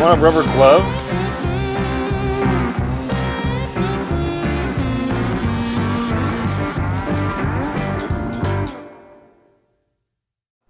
want a rubber glove?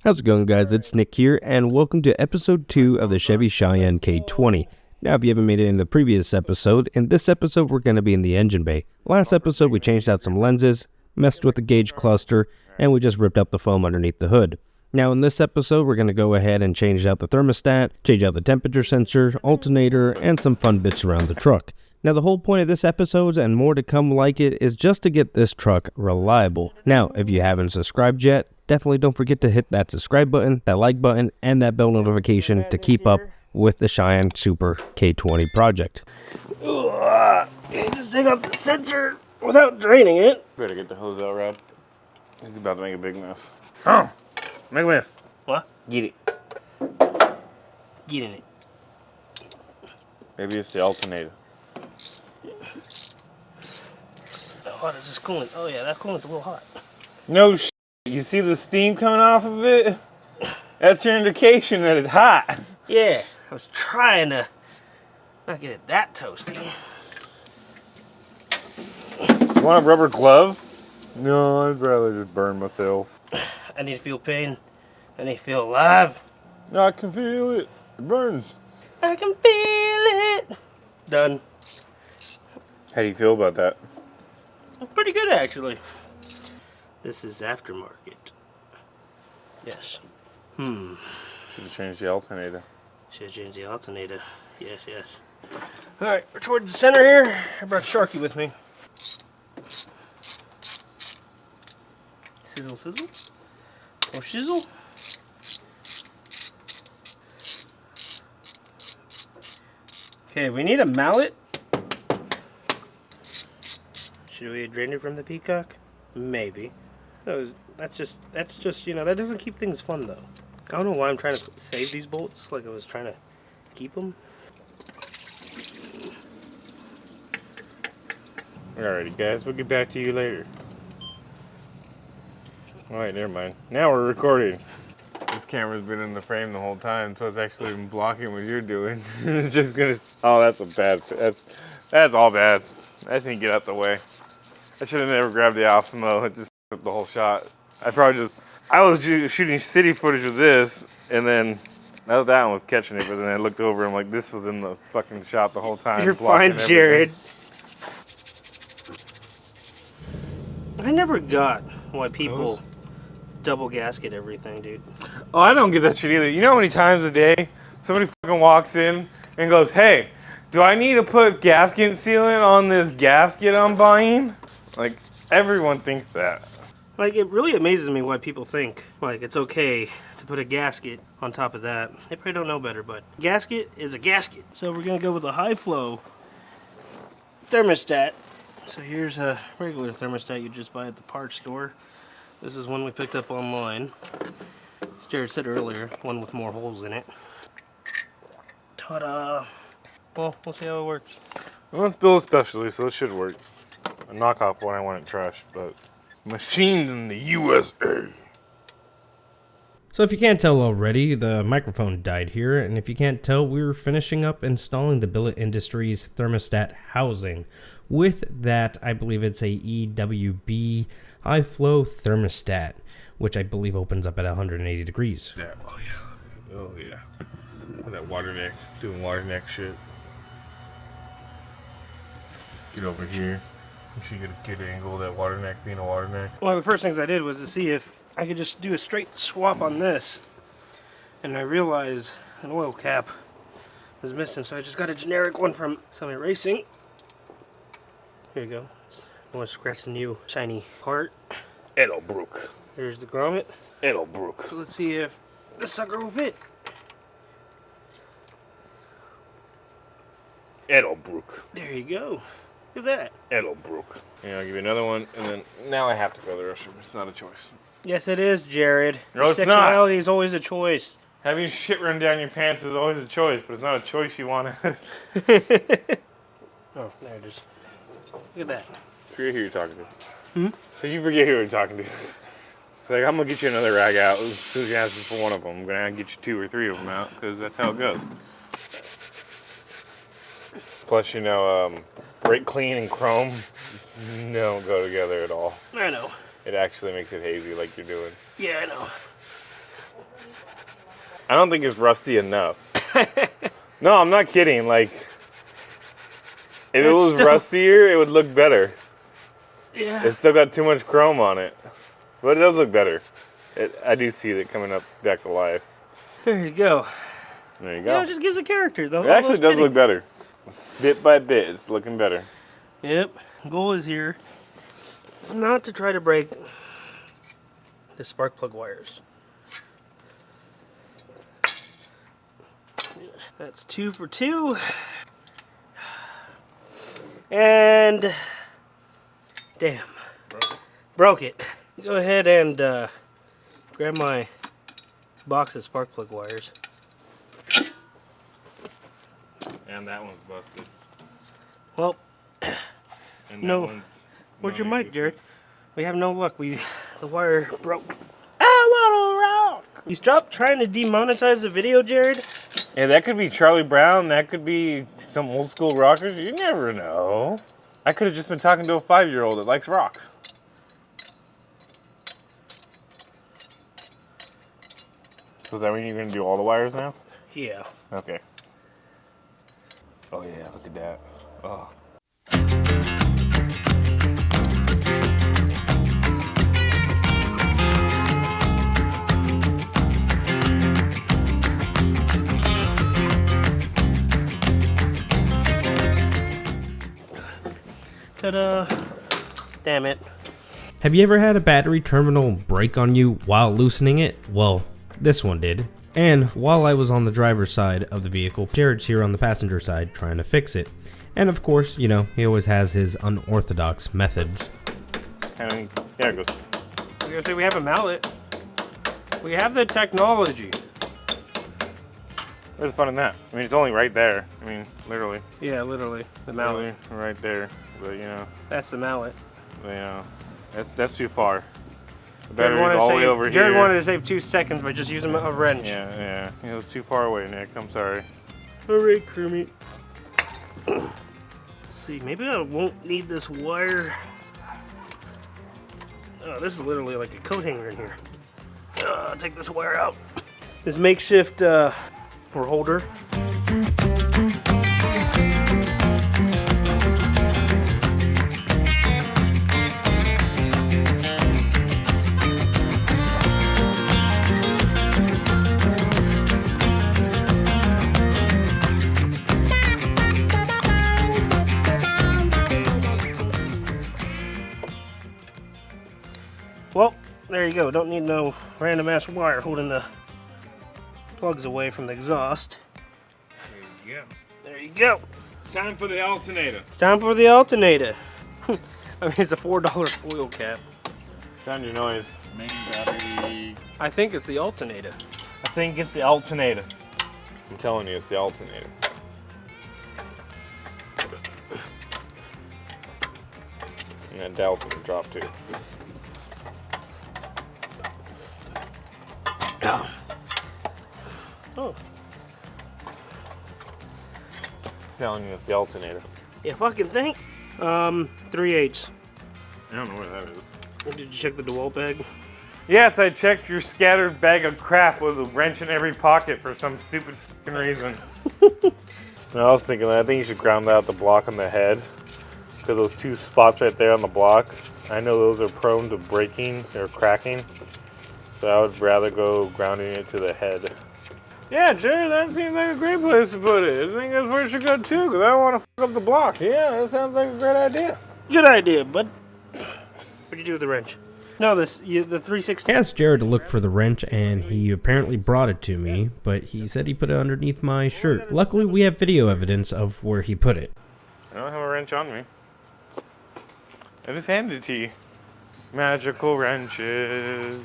How's it going, guys? It's Nick here, and welcome to episode 2 of the Chevy Cheyenne K20. Now, if you haven't made it in the previous episode, in this episode we're going to be in the engine bay. Last episode we changed out some lenses, messed with the gauge cluster, and we just ripped out the foam underneath the hood. Now in this episode we're going to go ahead and change out the thermostat, change out the temperature sensor, alternator, and some fun bits around the truck. Now the whole point of this episode, and more to come like it, is just to get this truck reliable. Now if you haven't subscribed yet, definitely don't forget to hit that subscribe button, that like button, and that bell notification to keep up with the Cheyenne Super K20 project. Just take out the sensor without draining it. Better get the hose out, Rod. He's about to make a big mess. Oh! Make a mess. What? Get it. Get in it. Maybe it's the alternator. How hot is this coolant? Oh yeah, that coolant's a little hot. No shit. You see the steam coming off of it? That's your indication that it's hot. Yeah, I was trying to not get it that toasty. You want a rubber glove? No, I'd rather just burn myself. I need to feel pain. I need to feel alive. I can feel it. It burns. I can feel it. Done. How do you feel about that? Pretty good, actually. This is aftermarket. Yes. Should have changed the alternator. Should have changed the alternator. Yes, yes. Alright, we're towards the center here. I brought Sharky with me. Sizzle, sizzle. Oh, shizzle. Okay, we need a mallet. Should we drain it from the Peacock? Maybe. That's just, you know, that doesn't keep things fun, though. I don't know why I'm trying to save these bolts like I was trying to keep them. Alrighty, guys. We'll get back to you later. Alright, never mind. Now we're recording. This camera's been in the frame the whole time, so it's actually been blocking what you're doing. It's just gonna... Oh, that's a bad... That's all bad. I didn't get out the way. I should have never grabbed the Osmo. It just took the whole shot. I was shooting city footage of this, and then that one was catching it, but then I looked over and I'm like, this was in the fucking shot the whole time. You're fine, everything. Jared. I never got why people double gasket everything, dude. Oh, I don't get that shit either. You know how many times a day somebody fucking walks in and goes, hey, do I need to put gasket sealant on this gasket I'm buying? Like, everyone thinks that. Like, it really amazes me why people think, like, it's okay to put a gasket on top of that. They probably don't know better, but gasket is a gasket. So we're going to go with a high-flow thermostat. So here's a regular thermostat you just buy at the parts store. This is one we picked up online. As Jared said earlier, one with more holes in it. Ta-da! Well, we'll see how it works. Well, it's Billet Specialties, so it should work. A knockoff one I want it trashed, but machined in the USA. So if you can't tell already, the microphone died here, and if you can't tell, we're finishing up installing the Billet Industries thermostat housing. With that, I believe it's a EWB high flow thermostat, which I believe opens up at 180 degrees. Yeah, oh yeah. Oh yeah. That water neck, doing water neck shit. Get over here. You should get a good angle of that water neck being a water neck. One of the first things I did was to see if I could just do a straight swap on this. And I realized an oil cap was missing, so I just got a generic one from Semi Racing. Here you go. I want to scratch the new shiny part. Edelbrook. There's the grommet. Edelbrook. So let's see if this sucker will fit. Edelbrook. There you go. Look at that. Edelbrook. Yeah, I'll give you another one, and then now I have to go the restroom. It's not a choice. Yes, it is, Jared. No, it's not. Sexuality is always a choice. Having shit run down your pants is always a choice, but it's not a choice you want to. Oh, there it is. Look at that. Forget who you're talking to. So you forget who you're talking to. Like, I'm going to get you another rag out as soon as you ask me for one of them. I'm going to get you 2 or 3 of them out, because that's how it goes. Plus, you know, brake clean and chrome don't go together at all. I know. It actually makes it hazy like you're doing. Yeah, I know. I don't think it's rusty enough. No, I'm not kidding. Like, if it was rustier, it would look better. Yeah. It's still got too much chrome on it. But it does look better. I do see it coming up back to life. There you go. There you go. Yeah, it just gives a character, though. It actually does look better. Bit by bit, it's looking better. Yep. Goal is here. It's not to try to break the spark plug wires. That's 2 for 2. And damn. Broke it. Go ahead and grab my box of spark plug wires. And that one's busted. Well, And no. that one's Where's your mic, Jared? We have no luck. The wire broke. I want to rock. You stop trying to demonetize the video, Jared? Yeah, that could be Charlie Brown. That could be some old school rockers. You never know. I could have just been talking to a 5-year-old that likes rocks. So does that mean you're going to do all the wires now? Yeah. Okay. Oh yeah, look at that. Oh. Ta-da. Damn it. Have you ever had a battery terminal break on you while loosening it? Well, this one did. And while I was on the driver's side of the vehicle, Jared's here on the passenger side trying to fix it. And of course, you know, he always has his unorthodox methods. And yeah, it goes. I was gonna say we have a mallet. We have the technology. Where's the fun in that? I mean, it's only right there. I mean, literally. Yeah, literally. The mallet. Literally right there. But you know. That's the mallet. You know, that's too far. The Jared battery's wanted, all the way over Jared here. wanted to save 2 seconds by just using a wrench. Yeah. It was too far away, Nick. I'm sorry. Alright, Kermit. Let's see, maybe I won't need this wire. Oh, this is literally like a coat hanger in here. Take this wire out. This makeshift holder. Well, there you go. Don't need no random ass wire holding the plugs away from the exhaust. There you go. There you go. Time for the alternator. It's time for the alternator. I mean, it's a $4 foil cap. Sound your noise. Main battery. I think it's the alternator. I think it's the alternator. I'm telling you, it's the alternator. And that dowel's gonna drop too. Oh. Telling you, it's the alternator. You fucking think? 3/8. I don't know where that is. Did you check the DeWalt bag? Yes, I checked your scattered bag of crap with a wrench in every pocket for some stupid fucking reason. I was thinking that I think you should ground out the block on the head. Because those 2 spots right there on the block, I know those are prone to breaking or cracking. So I would rather go grounding it to the head. Yeah, Jared, that seems like a great place to put it. I think that's where it should go too, because I don't want to fuck up the block. Yeah, that sounds like a great idea. Good idea, bud. What'd you do with the wrench? No, the 316. I asked Jared to look for the wrench, and he apparently brought it to me, but he said he put it underneath my shirt. Luckily, we have video evidence of where he put it. I don't have a wrench on me. I just handed it to you. Magical wrenches.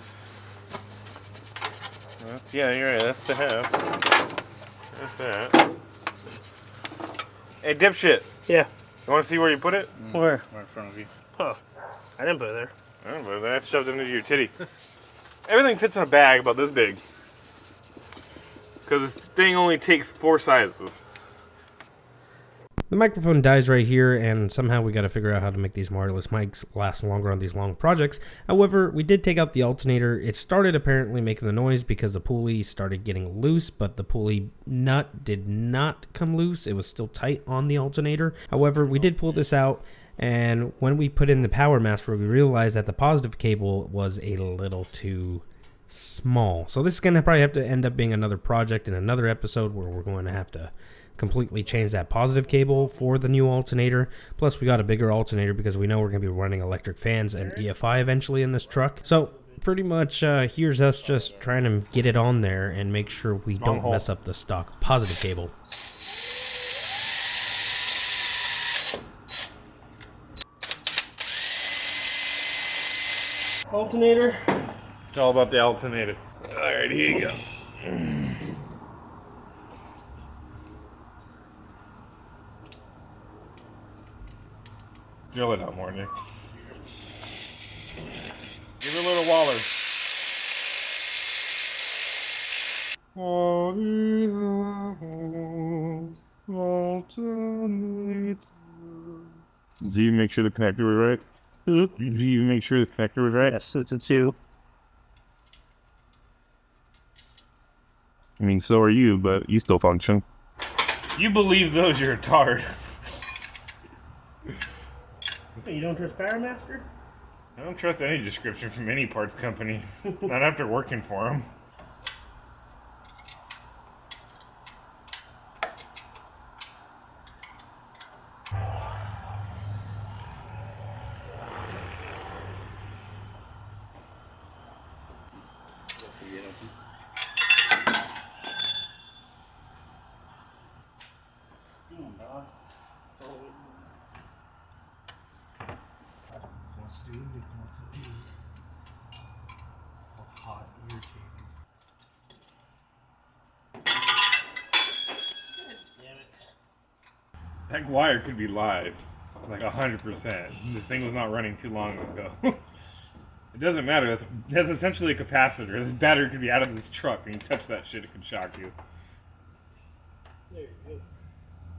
Yeah, you're right. That's the half. That's that. Hey, dipshit. Yeah. You want to see where you put it? Where? Right in front of you. Huh. I didn't put it there. I don't know. That shoved into your titty. Everything fits in a bag about this big. Because this thing only takes 4 sizes. The microphone dies right here, and somehow we got to figure out how to make these wireless mics last longer on these long projects. However, we did take out the alternator. It started apparently making the noise because the pulley started getting loose, but the pulley nut did not come loose. It was still tight on the alternator. However, we did pull this out, and when we put in the Powermaster, we realized that the positive cable was a little too small. So this is going to probably have to end up being another project in another episode where we're going to have to completely change that positive cable for the new alternator. Plus we got a bigger alternator because we know we're going to be running electric fans and EFI eventually in this truck. So pretty much here's us just trying to get it on there and make sure we don't mess up the stock positive cable. Alternator. It's all about the alternator. Alright, here you go. Drill it out more, Nick. Give it a little waller. Do you make sure the connector was right? Do you make sure the connector was right? Yes, it's a 2. I mean, so are you, but you still function. You believe those, you're a tard. Hey, you don't trust Powermaster? I don't trust any description from any parts company. Not after working for them. That wire could be live, like 100%. This thing was not running too long ago. It doesn't matter, that's essentially a capacitor. This battery could be out of this truck. When you touch that shit, it could shock you. There you go.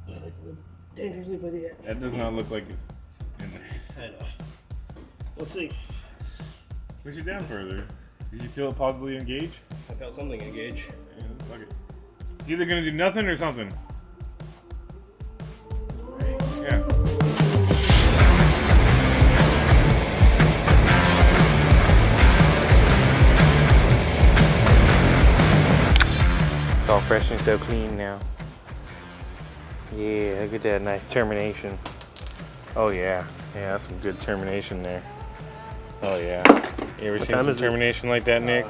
I like to live dangerously by the edge. That does not look like it's in there. I know. We'll see. Push it down further. Did you feel it positively engage? I felt something engage. Yeah, fuck it. It's either gonna do nothing or something. Yeah. It's all fresh and so clean now. Yeah, look at that nice termination. Oh yeah, yeah, that's some good termination there. Oh yeah. You ever seen some termination like that, Nick?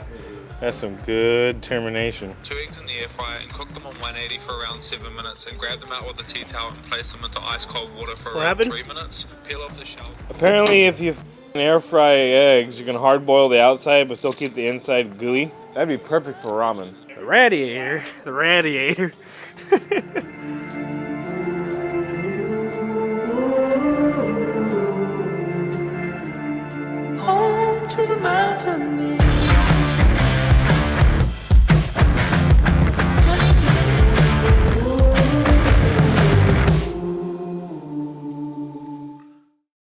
That's some good termination. 2 eggs in the air fryer and cook them on 180 for around 7 minutes and grab them out with a tea towel and place them into ice cold water for around 3 minutes. Peel off the shell. Apparently if you air fry eggs, you can hard boil the outside but still keep the inside gooey. That'd be perfect for ramen. The radiator.